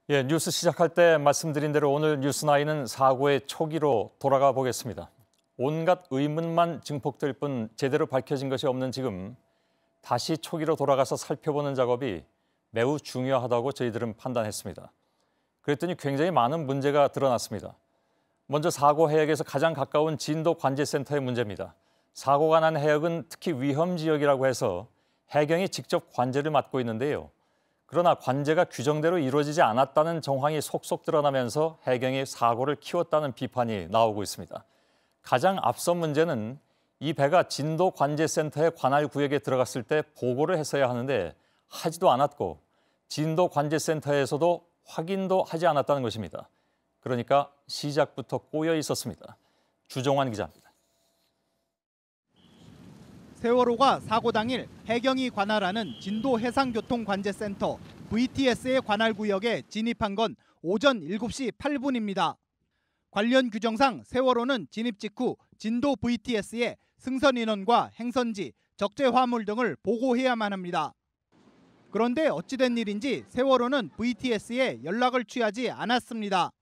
예, 뉴스 시작할 때 말씀드린 대로 오늘 뉴스나인은 사고의 초기로 돌아가 보겠습니다. 온갖 의문만 증폭될 뿐 제대로 밝혀진 것이 없는 지금 다시 초기로 돌아가서 살펴보는 작업이 매우 중요하다고 저희들은 판단했습니다. 그랬더니 굉장히 많은 문제가 드러났습니다. 먼저 사고 해역에서 가장 가까운 진도 관제센터의 문제입니다. 사고가 난 해역은 특히 위험 지역이라고 해서 해경이 직접 관제를 맡고 있는데요. 그러나 관제가 규정대로 이루어지지 않았다는 정황이 속속 드러나면서 해경이 사고를 키웠다는 비판이 나오고 있습니다. 가장 앞선 문제는 이 배가 진도 관제센터의 관할 구역에 들어갔을 때 보고를 했어야 하는데 하지도 않았고 진도 관제센터에서도 확인도 하지 않았다는 것입니다. 그러니까 시작부터 꼬여 있었습니다. 주정환 기자입니다. 세월호가 사고 당일 해경이 관할하는 진도 해상교통관제센터 VTS의 관할 구역에 진입한 건 오전 7시 8분입니다. 관련 규정상 세월호는 진입 직후 진도 VTS에 승선 인원과 행선지, 적재 화물 등을 보고해야만 합니다. 그런데 어찌된 일인지 세월호는 VTS에 연락을 취하지 않았습니다.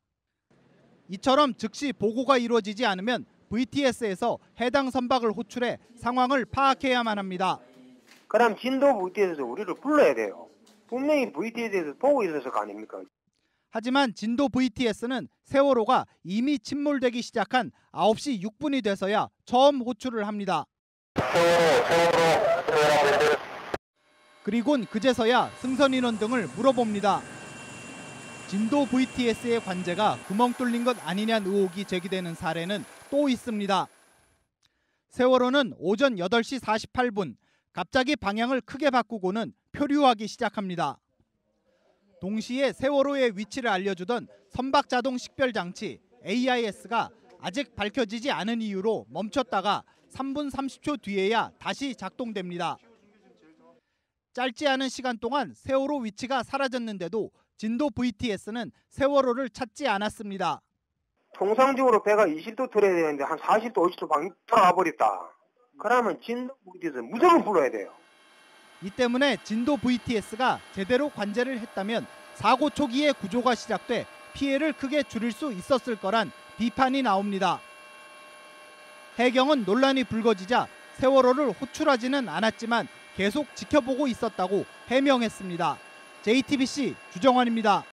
이처럼 즉시 보고가 이루어지지 않으면 VTS에서 해당 선박을 호출해 상황을 파악해야만 합니다. 그럼 진도 VTS에서 우리를 불러야 돼요. 분명히 VTS에서 보고 있었을 거 아닙니까? 하지만 진도 VTS는 세월호가 이미 침몰되기 시작한 9시 6분이 돼서야 처음 호출을 합니다. 그리곤 그제서야 승선 인원 등을 물어봅니다. 진도 VTS의 관제가 구멍 뚫린 것 아니냐는 의혹이 제기되는 사례는 또 있습니다. 세월호는 오전 8시 48분 갑자기 방향을 크게 바꾸고는 표류하기 시작합니다. 동시에 세월호의 위치를 알려주던 선박 자동 식별 장치 AIS가 아직 밝혀지지 않은 이유로 멈췄다가 3분 30초 뒤에야 다시 작동됩니다. 짧지 않은 시간 동안 세월호 위치가 사라졌는데도 진도 VTS는 세월호를 찾지 않았습니다. 통상적으로 배가 20도 들어야 되는데 한 40도, 50도 방향 돌아가 버렸다. 그러면 진도 VTS 무조건 불러야 돼요. 이 때문에 진도 VTS가 제대로 관제를 했다면 사고 초기에 구조가 시작돼 피해를 크게 줄일 수 있었을 거란 비판이 나옵니다. 해경은 논란이 불거지자 세월호를 호출하지는 않았지만 계속 지켜보고 있었다고 해명했습니다. JTBC 주정환입니다.